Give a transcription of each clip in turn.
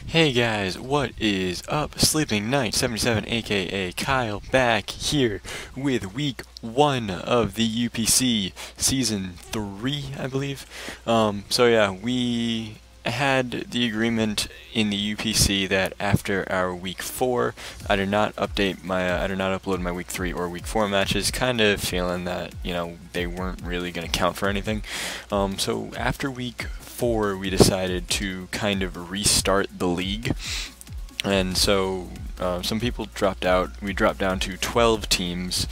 Hey guys, what is up? Sleeping Knight 77 aka Kyle back here with week 1 of the UPC season 3, I believe. So yeah, we had the agreement in the UPC that after our week 4, I did not upload my week 3 or week 4 matches, kind of feeling that, they weren't really going to count for anything. So after week 4, we decided to kind of restart the league. And so some people dropped out. We dropped down to 12 teams.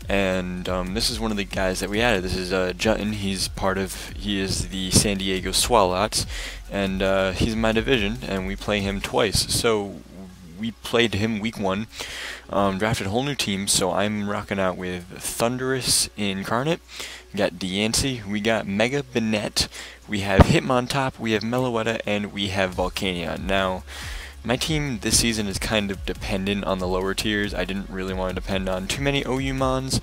And this is one of the guys that we added. This is Jutun. He is the San Diego Swalots, and he's in my division, and we play him twice. So we played him week 1, drafted a whole new team, so I'm rocking out with Thunderous Incarnate, we got Diancie, we got Mega Bennett, we have Hitmontop, we have Meloetta, and we have Volcanion. Now, my team this season is kind of dependent on the lower tiers. I didn't really want to depend on too many OU mons,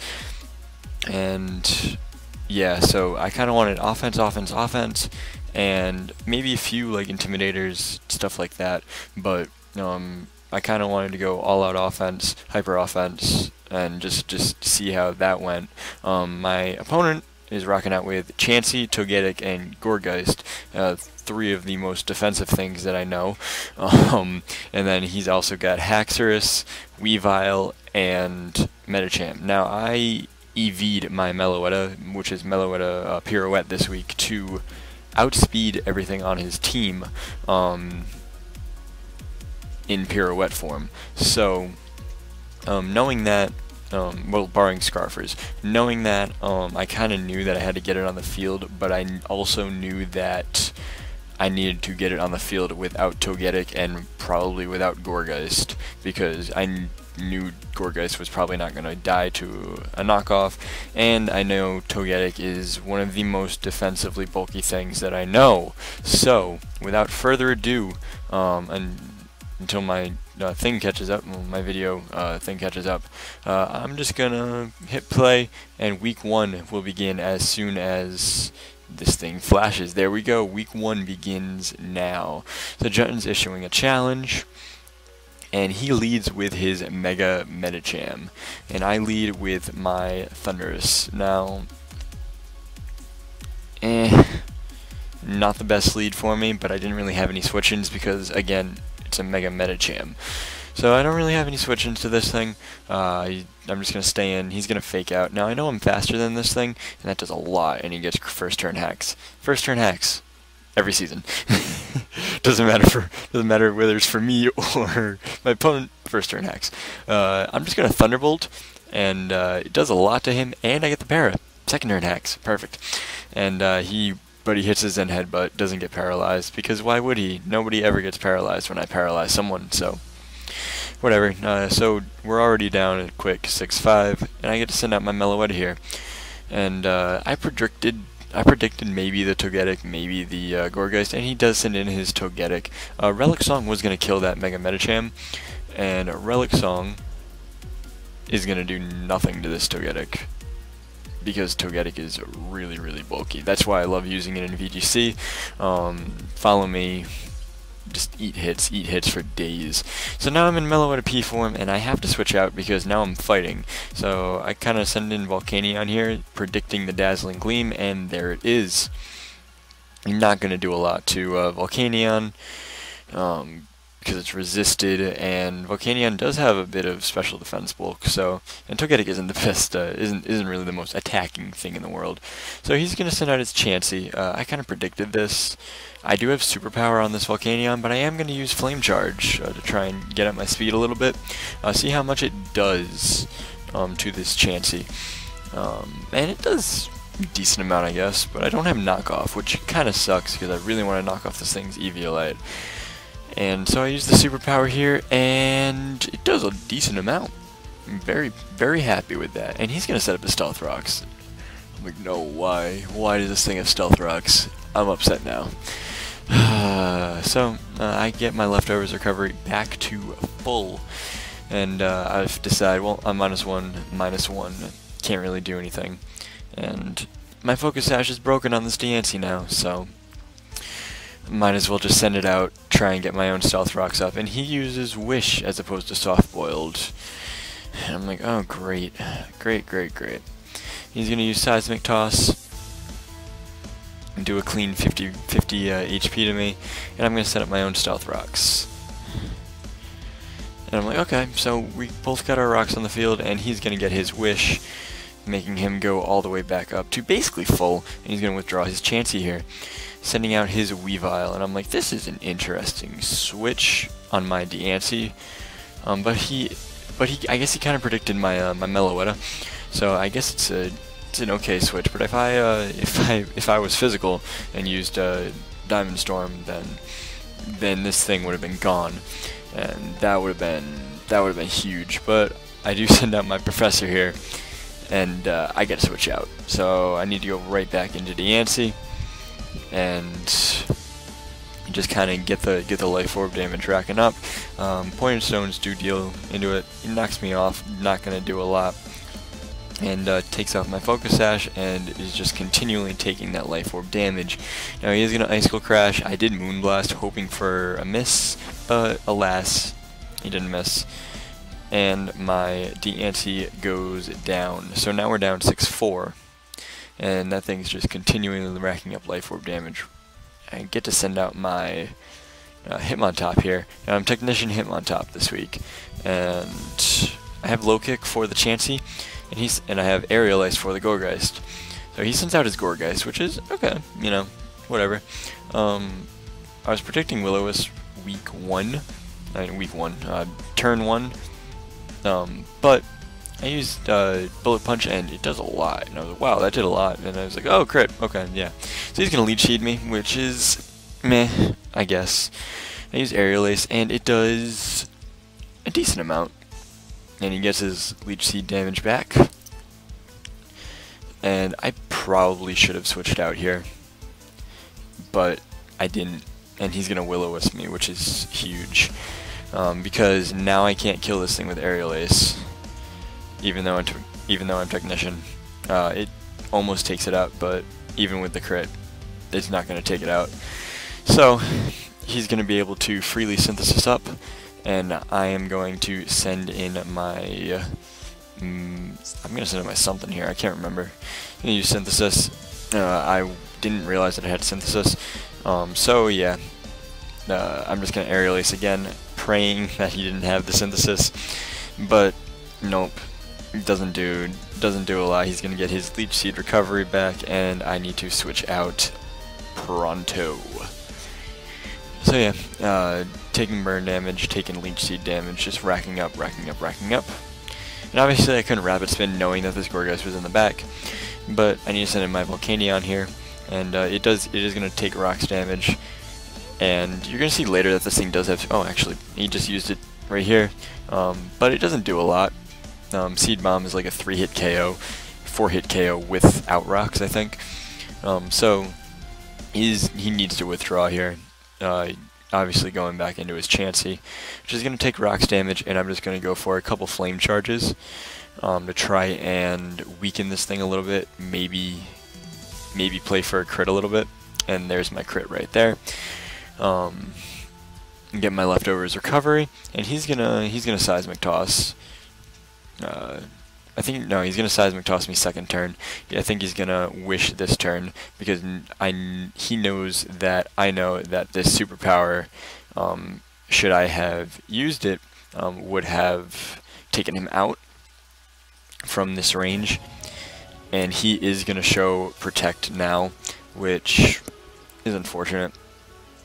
and yeah, so I kind of wanted offense, and maybe a few like intimidators, stuff like that, but I kind of wanted to go all-out offense, hyper offense, and just see how that went. My opponent is rocking out with Chansey, Togetic, and Gourgeist, 3 of the most defensive things that I know. And then he's also got Haxorus, Weavile, and Medicham. Now I EV'd my Meloetta, which is Meloetta Pirouette this week, to outspeed everything on his team in Pirouette form. So knowing that, well, barring Scarfers, knowing that, I kind of knew that I had to get it on the field, but I also knew that I needed to get it on the field without Togetic and probably without Gourgeist, because I knew Gourgeist was probably not going to die to a knockoff, and I know Togetic is one of the most defensively bulky things that I know. So, without further ado, until my thing catches up, my video thing catches up, I'm just gonna hit play, and week 1 will begin as soon as this thing flashes. There we go, week 1 begins now. So Jutun's issuing a challenge, and he leads with his Mega Medicham, and I lead with my Thunderous. Now, not the best lead for me, but I didn't really have any switch-ins because, again, it's a Mega Medicham. So I don't really have any switch-ins to this thing. I'm just going to stay in. He's going to fake out. Now I know I'm faster than this thing, and that does a lot, and he gets first turn hacks. First turn hacks. Every season. doesn't matter whether it's for me or my opponent, first turn hacks. I'm just going to Thunderbolt, and it does a lot to him, and I get the para. Second turn hacks. Perfect. And but he hits his Zen Headbutt, doesn't get paralyzed, because why would he? Nobody ever gets paralyzed when I paralyze someone, so whatever. So we're already down at quick 6-5, and I get to send out my Meloetta here. And I predicted maybe the Togetic, maybe the Gourgeist, and he does send in his Togetic. Relic Song was going to kill that Mega Medicham, and Relic Song is going to do nothing to this Togetic, because Togetic is really, really bulky. That's why I love using it in VGC. Follow me, just eat hits for days. So now I'm in Meloetta P form, and I have to switch out because now I'm fighting. So I kind of send in Volcanion here, predicting the Dazzling Gleam, and there it is. I'm not going to do a lot to Volcanion, because it's resisted, and Volcanion does have a bit of special defense bulk, so, and Togetic isn't the best, isn't really the most attacking thing in the world. So he's going to send out his Chansey. I kind of predicted this. I do have superpower on this Volcanion, but I am going to use Flame Charge to try and get up my speed a little bit, see how much it does to this Chansey. And it does a decent amount, I guess, but I don't have knockoff, which kind of sucks, because I really want to knock off this thing's Eviolite. And so I use the superpower here, and it does a decent amount. I'm very, very happy with that. And he's going to set up his Stealth Rocks. I'm like, no, why? Why does this thing have Stealth Rocks? I'm upset now. So I get my Leftovers recovery back to full. And I've decided, well, I'm -1, can't really do anything. And my Focus Sash is broken on this Diancie now, so might as well just send it out, try and get my own stealth rocks up. And he uses Wish as opposed to soft boiled. And I'm like, oh great, great, great, great. He's gonna use seismic toss and do a clean 50 HP to me, and I'm gonna set up my own stealth rocks. And I'm like, okay, so we both got our rocks on the field, and he's gonna get his Wish, making him go all the way back up to basically full, and he's gonna withdraw his Chansey here, sending out his Weavile. And I'm like, this is an interesting switch on my Diancie, but I guess he kind of predicted my my Meloetta, so I guess it's an okay switch. But if I was physical and used Diamond Storm, then this thing would have been gone, and that would have been huge. But I do send out my Professor here, and I get to switch out. So I need to go right back into Diancie and just kind of get the life orb damage racking up. Pointed stones do deal into it. It knocks me off, not gonna do a lot, and takes off my focus sash and is just continually taking that life orb damage. Now he is gonna icicle crash. I did moonblast hoping for a miss, but alas, he didn't miss. And my Diancie goes down. So now we're down 6-4, and that thing's just continually racking up life orb damage. I get to send out my Hitmontop here. Now I'm Technician Hitmontop this week, and I have Low Kick for the Chansey, and I have Aerial Ice for the Gourgeist. So he sends out his Gourgeist, which is okay, you know, whatever. I was predicting Will-O-Wisp turn 1, but I used Bullet Punch, and it does a lot. And I was like, wow, that did a lot. And I was like, oh, crit. Okay, yeah. So he's going to Leech Seed me, which is meh, I guess. I use Aerial Ace, and it does a decent amount. And he gets his Leech Seed damage back. And I probably should have switched out here, but I didn't. And he's going to Will-O-Wisp me, which is huge. Because now I can't kill this thing with Aerial Ace. Even though I'm Technician, it almost takes it out, but even with the crit, it's not going to take it out. So he's going to be able to freely Synthesis up, and I am going to send in my I'm going to send in my something here. I can't remember. I'm going to use Synthesis. I didn't realize that I had Synthesis, so yeah. I'm just going to Aerial Ace again, praying that he didn't have the Synthesis, but nope. Doesn't do a lot. He's gonna get his Leech Seed recovery back, and I need to switch out pronto. So yeah, taking burn damage, taking Leech Seed damage, just racking up. And obviously I couldn't Rapid Spin knowing that this Gourgeist was in the back, but I need to send in my Volcanion here, and it is gonna take rocks damage, and you're gonna see later that this thing does have. Oh, actually, he just used it right here, but it doesn't do a lot. Seed Bomb is like a 3-hit KO, 4-hit KO without rocks, I think. So he needs to withdraw here. Obviously going back into his Chansey, which is going to take rocks damage, and I'm just going to go for a couple flame charges to try and weaken this thing a little bit. Maybe play for a crit a little bit, and there's my crit right there. Get my leftovers recovery, and he's gonna Seismic Toss. I think, no, he's going to Seismic Toss me second turn. Yeah, I think he's going to Wish this turn, because he knows that I know that this superpower, should I have used it, would have taken him out from this range. And he is going to show Protect now, which is unfortunate.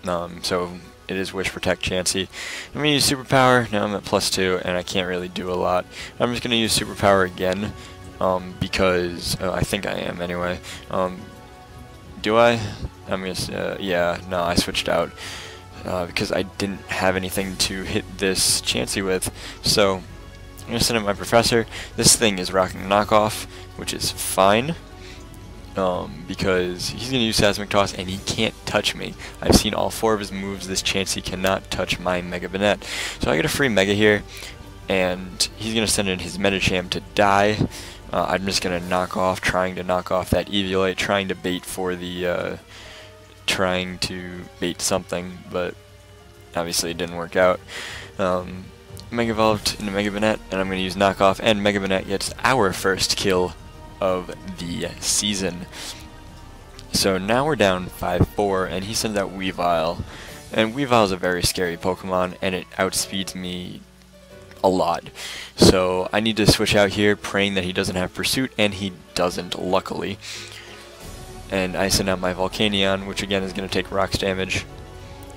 So it is Wish, Protect, Chansey. I'm going to use Superpower. Now I'm at +2, and I can't really do a lot. I'm just going to use Superpower again, because I think I am anyway. Do I? I'm going to, yeah, no, I switched out, because I didn't have anything to hit this Chansey with. So I'm going to send in my Professor. This thing is rocking Knockoff, which is fine. Because he's going to use Seismic Toss, and he can't touch me. I've seen all 4 of his moves. This Chansey cannot touch my Mega Banette. So I get a free Mega here, and he's going to send in his Medicham to die. I'm just going to trying to knock off that Eviolite, trying to bait for the trying to bait something, but obviously it didn't work out. Mega Evolved into Mega Banette, and I'm going to use Knockoff, and Mega Banette gets our first kill of the season. So now we're down 5-4, and he sends out Weavile. And Weavile is a very scary Pokemon, and it outspeeds me a lot. So I need to switch out here, praying that he doesn't have Pursuit, and he doesn't, luckily. And I send out my Volcanion, which again is going to take Rocks damage.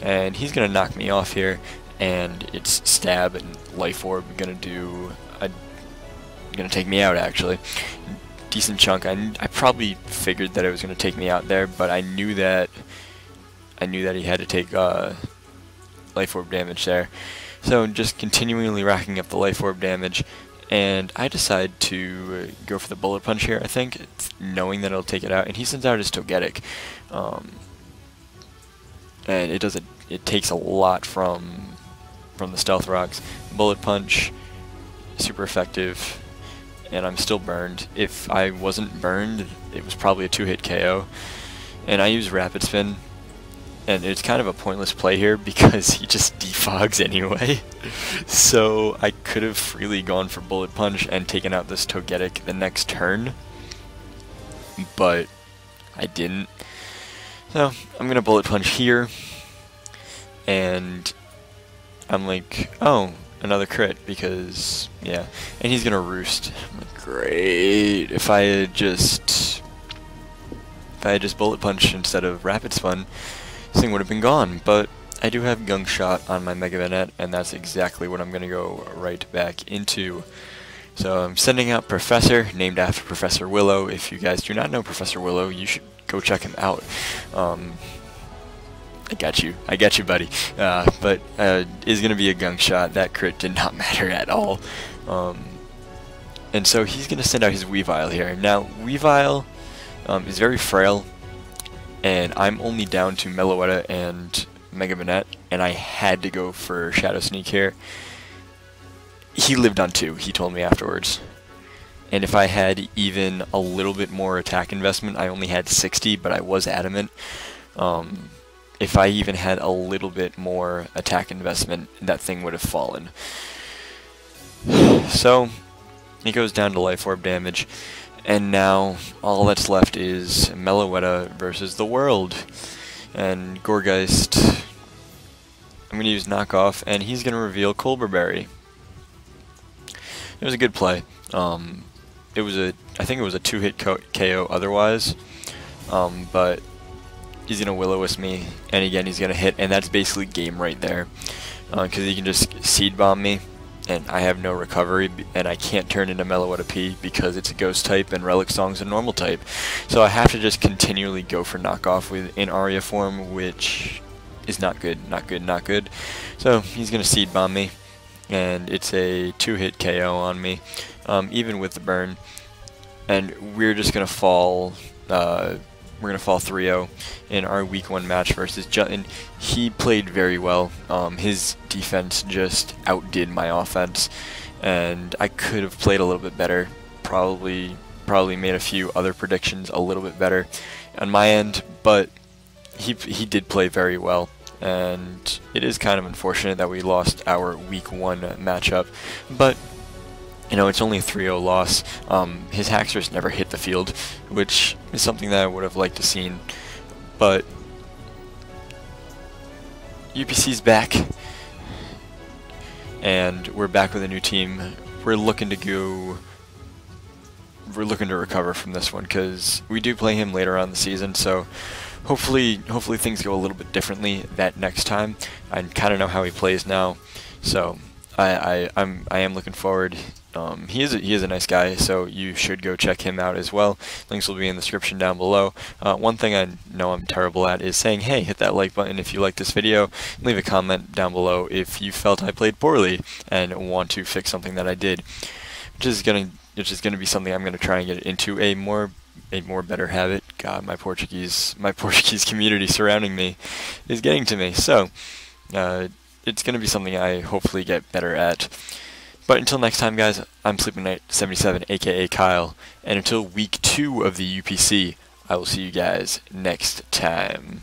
And he's going to knock me off here, and it's Stab and Life Orb going to take me out, actually. Decent chunk. I probably figured that it was going to take me out there, but I knew that he had to take Life Orb damage there. So just continually racking up the Life Orb damage, and I decide to go for the Bullet Punch here, I think, knowing that it'll take it out, and he sends out his Togetic. And it takes a lot from the Stealth Rocks. Bullet Punch, super effective, and I'm still burned. If I wasn't burned, it was probably a 2-hit KO. And I use Rapid Spin, and it's kind of a pointless play here because he just defogs anyway. So I could have freely gone for Bullet Punch and taken out this Togetic the next turn, but I didn't. So I'm gonna Bullet Punch here, and I'm like, oh, another crit, because yeah, and he's gonna Roost. I'm like, great. If I had just Bullet Punch instead of Rapid Spin, this thing would have been gone. But I do have Gunk Shot on my Mega Banette, and that's exactly what I'm gonna go right back into. So I'm sending out Professor, named after Professor Willow. If you guys do not know Professor Willow, you should go check him out. I got you, buddy. But is going to be a Gunk Shot. That crit did not matter at all. And so he's going to send out his Weavile here. Now, Weavile is very frail, and I'm only down to Meloetta and Mega Banette, and I had to go for Shadow Sneak here. He lived on 2, he told me afterwards. And if I had even a little bit more attack investment, I only had 60, but I was adamant. If I even had a little bit more attack investment, that thing would have fallen. So, he goes down to Life Orb damage, and now all that's left is Meloetta versus the world. And Gourgeist, I'm going to use Knockoff, and he's going to reveal Colberberry. It was a good play. I think it was a 2-hit KO otherwise, but he's gonna Will-O-Wisp me, and again he's gonna hit, and that's basically game right there, because he can just Seed Bomb me, and I have no recovery, and I can't turn into Meloetta P because it's a Ghost type and Relic Song's a normal type, so I have to just continually go for Knockoff in Aria form, which is not good, not good, not good. So he's gonna Seed Bomb me, and it's a 2-hit KO on me, even with the burn, and we're just gonna fall. We're gonna fall 3-0 in our Week 1 match versus Jutun. He played very well. His defense just outdid my offense, and I could have played a little bit better. Probably made a few other predictions a little bit better on my end, but he did play very well. And it is kind of unfortunate that we lost our Week 1 matchup, but you know, it's only a 3-0 loss. His Haxorus never hit the field, which is something that I would have liked to seen, but UPC's back, and we're back with a new team. We're looking to recover from this one, because we do play him later on in the season, so hopefully things go a little bit differently that next time. I kind of know how he plays now, so I am looking forward. He is a nice guy, so you should go check him out as well. Links will be in the description down below. One thing I know I'm terrible at is saying, hey, hit that like button if you like this video. Leave a comment down below if you felt I played poorly and want to fix something that I did, which is gonna be something I'm gonna try and get into a more better habit. God, my Portuguese community surrounding me is getting to me. So it's gonna be something I hopefully get better at. But until next time, guys, I'm Sleeping Knight 77, aka Kyle, and until Week 2 of the UPC, I will see you guys next time.